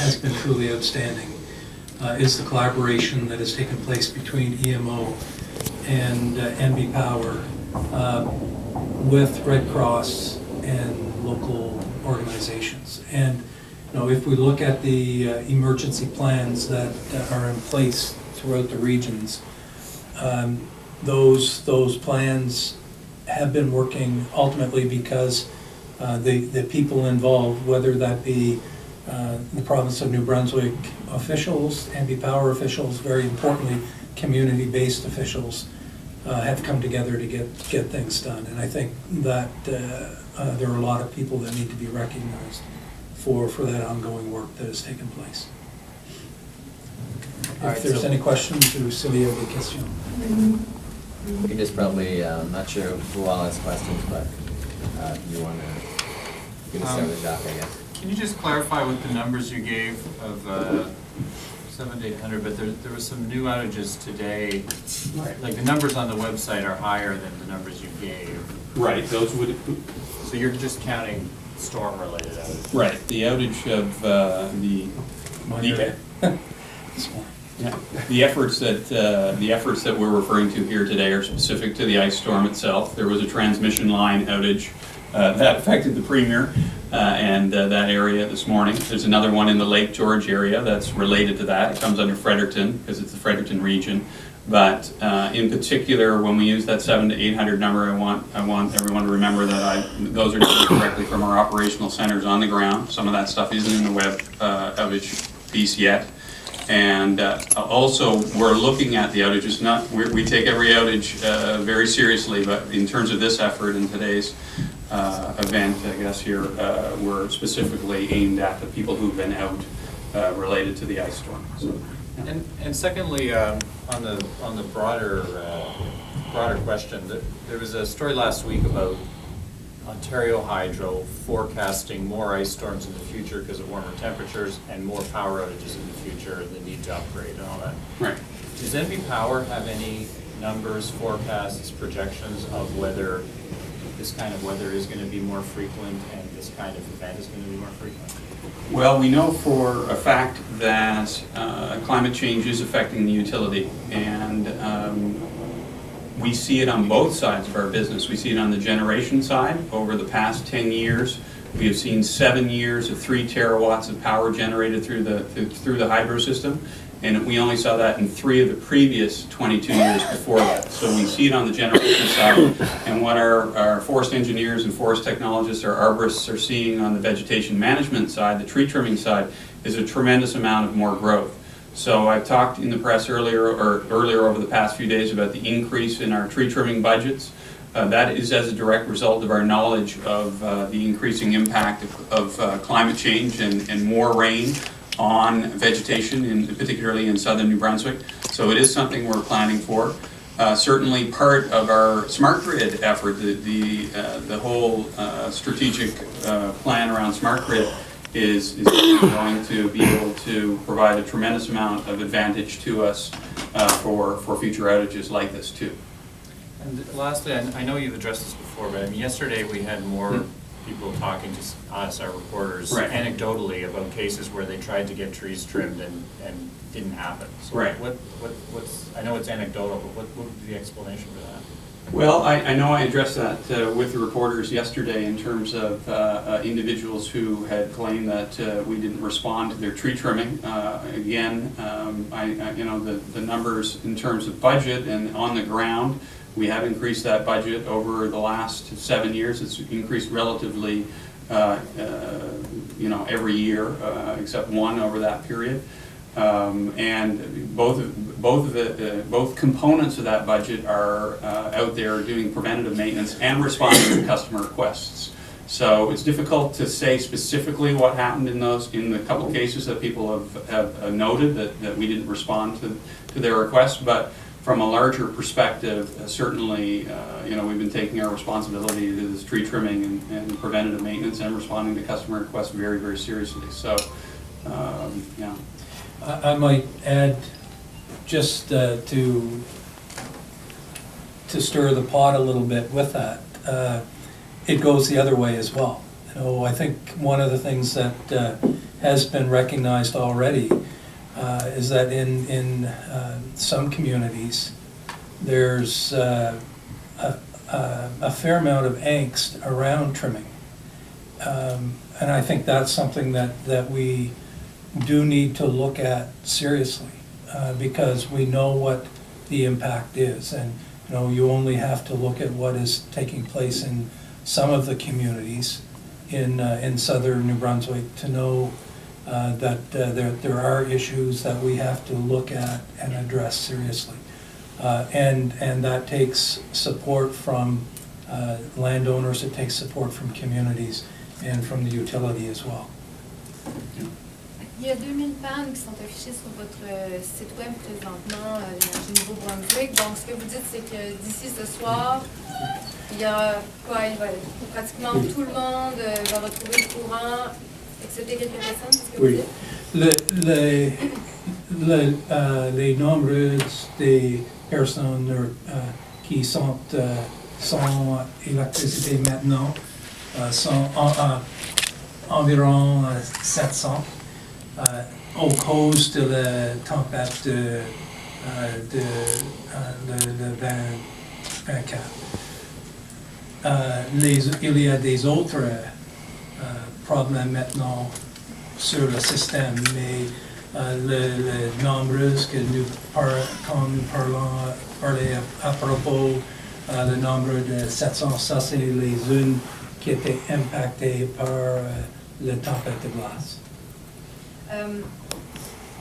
has been truly outstanding is the collaboration that has taken place between EMO and NBPOWER with Red Cross and local organizations. And if we look at the emergency plans that are in place throughout the regions, those plans have been working ultimately because the people involved, whether that be the province of New Brunswick officials, NBPOWER officials, very importantly community-based officials, have come together to get things done. And I think that there are a lot of people that need to be recognized for that ongoing work that has taken place. If there's any questions, s'il y a des questions. We can just probably, I'm not sure who all has questions, but you want to start with Jacques, I guess. Can you just clarify what the numbers you gave of 700 to 800, but there was some new outages today. Right. Like the numbers on the website are higher than the numbers you gave. Right, those would... So you're just counting storm-related outages. Right, the outage of the efforts that we're referring to here today are specific to the ice storm itself. There was a transmission line outage that affected the Premier and that area this morning. There's another one in the Lake George area that's related to that. It comes under Fredericton because it's the Fredericton region. But in particular, when we use that 700 to 800 number, I want everyone to remember that those are directly from our operational centers on the ground. Some of that stuff isn't in the web outage piece yet. And also, we're looking at the outages. We take every outage very seriously, but in terms of this effort in today's event, I guess here, we're specifically aimed at the people who've been out related to the ice storm. So, yeah. And secondly, on the broader question, there was a story last week about Ontario Hydro forecasting more ice storms in the future because of warmer temperatures and more power outages in the future and the need to upgrade and all that. Right. Does NBPOWER have any numbers, forecasts, projections of whether this kind of weather is going to be more frequent and this kind of event is going to be more frequent? Well, we know for a fact that climate change is affecting the utility, and we see it on both sides of our business. We see it on the generation side. Over the past 10 years, we have seen 7 years of 3 terawatts of power generated through the hydro system, and we only saw that in 3 of the previous 22 years before that. So we see it on the generation side, and what our forest engineers and forest technologists, our arborists, are seeing on the vegetation management side, the tree trimming side, is a tremendous amount of more growth. So I've talked in the press earlier over the past few days about the increase in our tree trimming budgets. That is as a direct result of our knowledge of the increasing impact of climate change and more rain on vegetation, particularly in southern New Brunswick. So it is something we're planning for. Certainly part of our smart grid effort, the whole strategic plan around smart grid is going to be able to provide a tremendous amount of advantage to us for future outages like this too. And lastly, I know you've addressed this before, but I mean, yesterday we had more people talking to us, our reporters, anecdotally about cases where they tried to get trees trimmed and didn't happen. So what's I know it's anecdotal, but what would be the explanation for that? Well, I know I addressed that with the reporters yesterday in terms of individuals who had claimed that we didn't respond to their tree trimming. Again, the numbers in terms of budget and on the ground, we have increased that budget over the last 7 years. It's increased relatively, every year except one over that period. And both components of that budget are out there doing preventative maintenance and responding to customer requests. So it's difficult to say specifically what happened in the couple cases that people have noted that we didn't respond to their requests. But from a larger perspective, certainly, we've been taking our responsibility to this tree trimming and preventative maintenance and responding to customer requests very, very seriously. So, yeah. I might add, just to stir the pot a little bit with that, it goes the other way as well. I think one of the things that has been recognized already, is that in some communities, there's a fair amount of angst around trimming. And I think that's something that we do need to look at seriously, because we know what the impact is. And you only have to look at what is taking place in some of the communities in southern New Brunswick to know that there are issues that we have to look at and address seriously. And that takes support from landowners, it takes support from communities and from the utility as well. Il y a 2000 pannes qui sont affichées sur votre site web présentement, du Nouveau-Brunswick. Donc, ce que vous dites, c'est que d'ici ce soir, il y a quoi? Pratiquement tout le monde va retrouver le courant, excepté quelques personnes, c'est ce que vous dites? Les nombreuses des personnes qui sont sans électricité maintenant sont environ 700 au cause de la tempête de 24. Il y a des autres problèmes maintenant sur le système, mais le nombreux que nous parlons à propos, le nombre de 700, ça c'est les zones qui étaient impactées par la tempête de glace.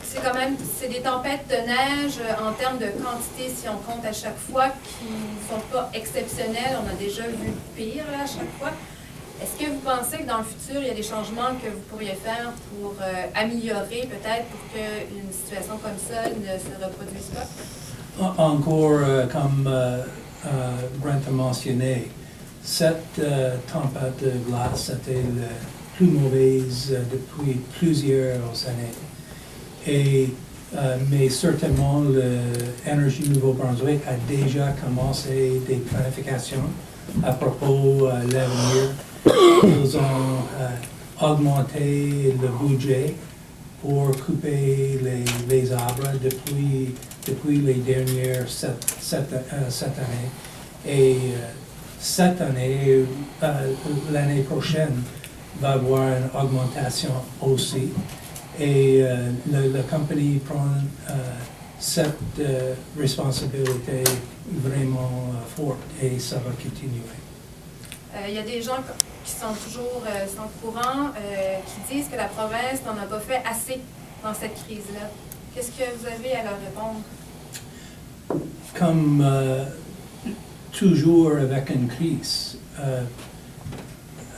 C'est des tempêtes de neige en termes de quantité, si on compte à chaque fois, qui ne sont pas exceptionnelles. On a déjà vu pire là, à chaque fois. Est-ce que vous pensez que dans le futur, il y a des changements que vous pourriez faire pour améliorer peut-être pour qu'une situation comme ça ne se reproduise pas? Encore, comme Brent a mentionné, cette tempête de glace était la plus mauvaise depuis plusieurs années. Mais certainement, l'Énergie Nouveau-Brunswick a déjà commencé des planifications à propos de l'avenir. Ils ont augmenté le budget pour couper les arbres depuis les dernières 7 années. Et cette année, l'année prochaine, va avoir une augmentation aussi. Et la compagnie prend cette responsabilité vraiment forte et ça va continuer. Il y a des gens qui sont toujours sans courant, qui disent que la province n'en a pas fait assez dans cette crise-là. Qu'est-ce que vous avez à leur répondre? Comme toujours avec une crise,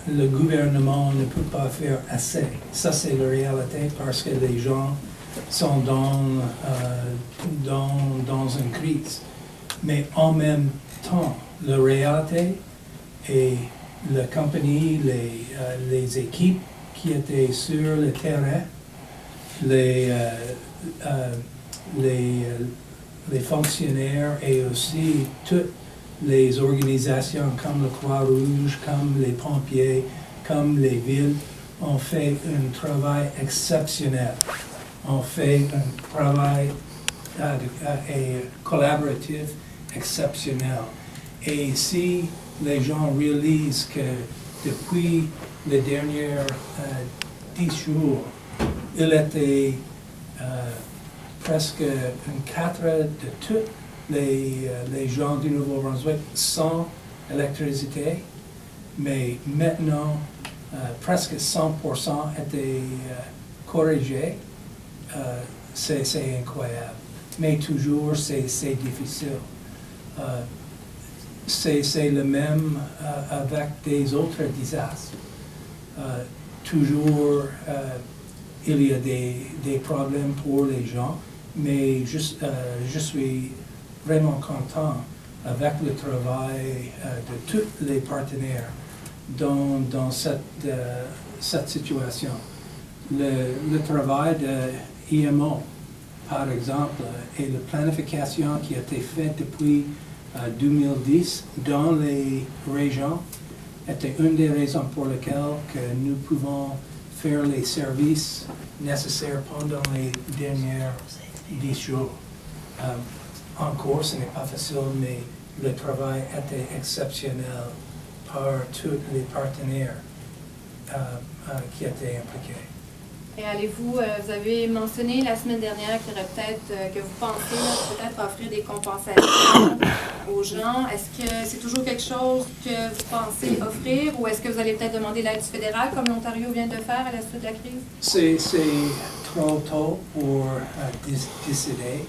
le gouvernement ne peut pas faire assez. Ça, c'est la réalité parce que les gens sont dans une crise. Mais en même temps, la réalité est la compagnie, les équipes qui étaient sur le terrain, les fonctionnaires et aussi toutes les organisations comme le Croix-Rouge, comme les pompiers, comme les villes, ont fait un travail exceptionnel. On fait un travail collaboratif exceptionnel. Et si les gens réalisent que depuis les derniers 10 jours, il était presque un quart de tous les gens du Nouveau-Brunswick sans électricité, mais maintenant presque 100% étaient corrigés. C'est incroyable, mais toujours c'est difficile. C'est le même avec des autres désastres. Toujours il y a des problèmes pour les gens, mais je suis vraiment content avec le travail de tous les partenaires dans cette situation. Le travail de EMO, par exemple, et la planification qui a été faite depuis 2010 dans les régions était une des raisons pour lesquelles que nous pouvons faire les services nécessaires pendant les derniers 10 jours. Encore, ce n'est pas facile, mais le travail était exceptionnel par tous les partenaires qui étaient impliqués. Et allez-vous, vous avez mentionné la semaine dernière qu'il y aurait peut-être, que vous pensez peut-être offrir des compensations aux gens. Est-ce que c'est toujours quelque chose que vous pensez offrir ou est-ce que vous allez peut-être demander l'aide du fédéral comme l'Ontario vient de faire à la suite de la crise? C'est trop tôt pour décider.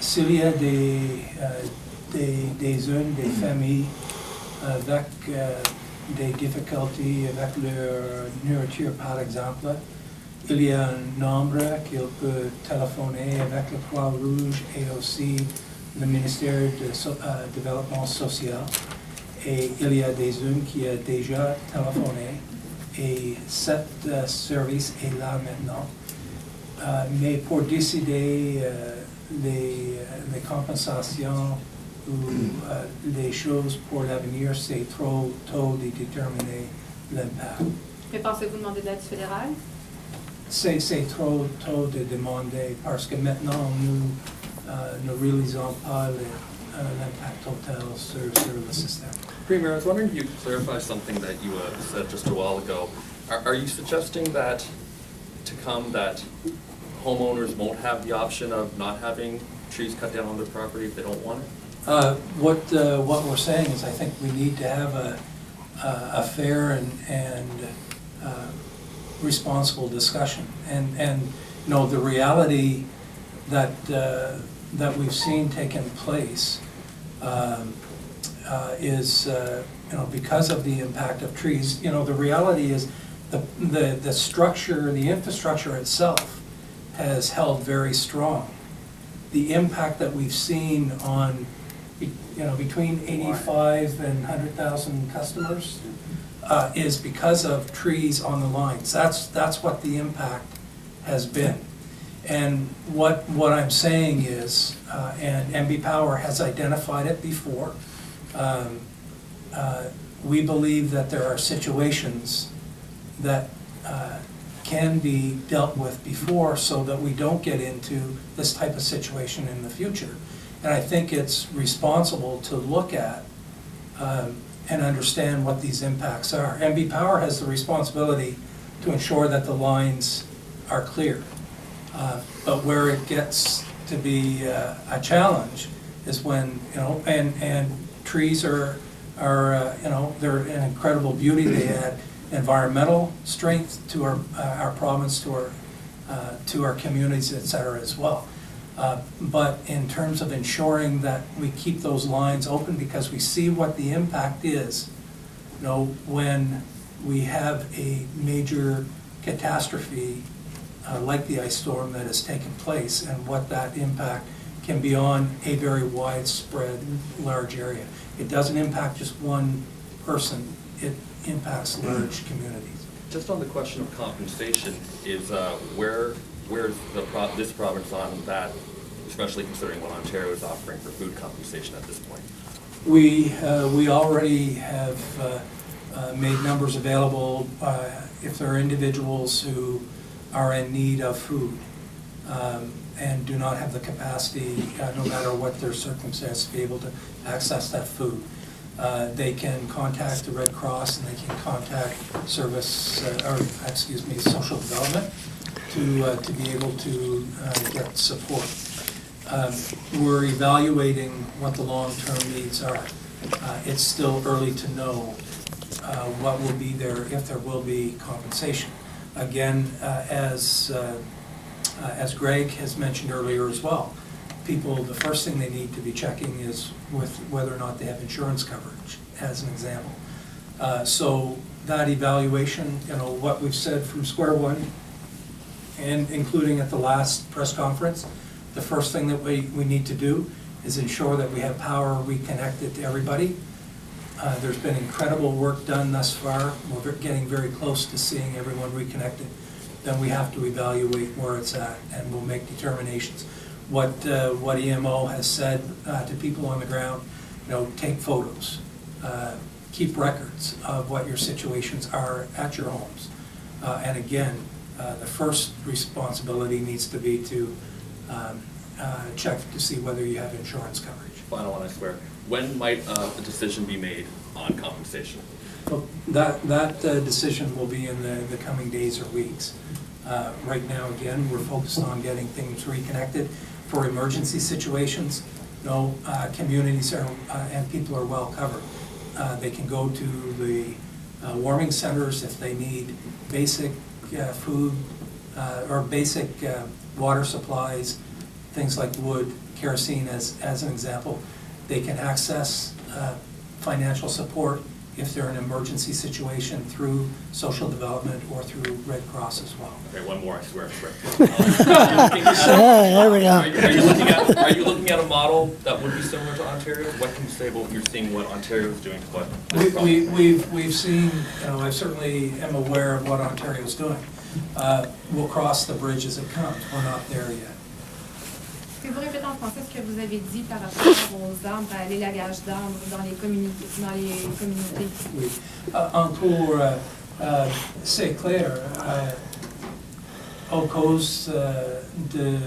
S'il y a des zones, des familles avec des difficultés avec leur nourriture, par exemple, il y a un nombre qu'il peut téléphoner avec le Croix-Rouge et aussi le ministère du Développement social. Et il y a des zones qui ont déjà téléphoné et cet service est là maintenant. Mais pour décider les compensations ou les choses pour l'avenir, c'est trop tôt de déterminer l'impact. Mais pensez-vous demander de l'aide fédérale? C'est trop tôt de demander parce que maintenant nous ne réalisons pas l'impact total sur le système. Premier, I was wondering if you could clarify something that you said just a while ago. Are you suggesting that to come that homeowners won't have the option of not having trees cut down on their property if they don't want it? What we're saying is I think we need to have a fair and responsible discussion. And you know, the reality that we've seen taking place is you know, because of the impact of trees. You know, the reality is the structure, the infrastructure itself has held very strong. The impact that we've seen on, you know, between 85 and 100,000 customers is because of trees on the lines. That's what the impact has been. And what I'm saying is, and NBPOWER has identified it before, we believe that there are situations that can be dealt with before so that we don't get into this type of situation in the future. And I think it's responsible to look at and understand what these impacts are. NBPOWER has the responsibility to ensure that the lines are clear. But where it gets to be a challenge is when, you know, and trees are you know, they're an incredible beauty. They add environmental strength to our province, to our communities, et cetera, as well. But in terms of ensuring that we keep those lines open, because we see what the impact is, you know, when we have a major catastrophe like the ice storm that has taken place, and what that impact can be on a very widespread, large area. It doesn't impact just one person, it impacts large communities. Just on the question of compensation, is where's this province on that, especially considering what Ontario is offering for food compensation at this point? We already have made numbers available if there are individuals who are in need of food and do not have the capacity, no matter what their circumstance, to be able to access that food. They can contact the Red Cross and they can contact social development to be able to get support. We're evaluating what the long-term needs are. It's still early to know what will be there, if there will be compensation. Again, as Greg has mentioned earlier as well, people, the first thing they need to be checking is with whether or not they have insurance coverage, as an example. So that evaluation, you know, what we've said from square one, and including at the last press conference, the first thing that we need to do is ensure that we have power reconnected to everybody. There's been incredible work done thus far. We're getting very close to seeing everyone reconnected. Then we have to evaluate where it's at, and we'll make determinations. What EMO has said to people on the ground, you know, take photos, keep records of what your situations are at your homes. And again, the first responsibility needs to be to check to see whether you have insurance coverage. Final one, I swear. When might a decision be made on compensation? Well, that decision will be in the coming days or weeks. Right now, again, we're focused on getting things reconnected. For emergency situations, no, communities are, and people are well covered. They can go to the warming centers if they need basic food or basic water supplies, things like wood, kerosene as an example. They can access financial support if they're in an emergency situation through social development or through Red Cross as well. Okay, one more, I swear. There we go. Are you looking at a model that would be similar to Ontario? What can you say about what you're seeing, what Ontario is doing to what? We've seen, I certainly am aware of what Ontario is doing. We'll cross the bridge as it comes. We're not there yet. Pouvez-vous répéter en français ce que vous avez dit par rapport aux arbres, à l'élagage d'arbres dans les communautés? Oui. Pour c'est clair, à cause de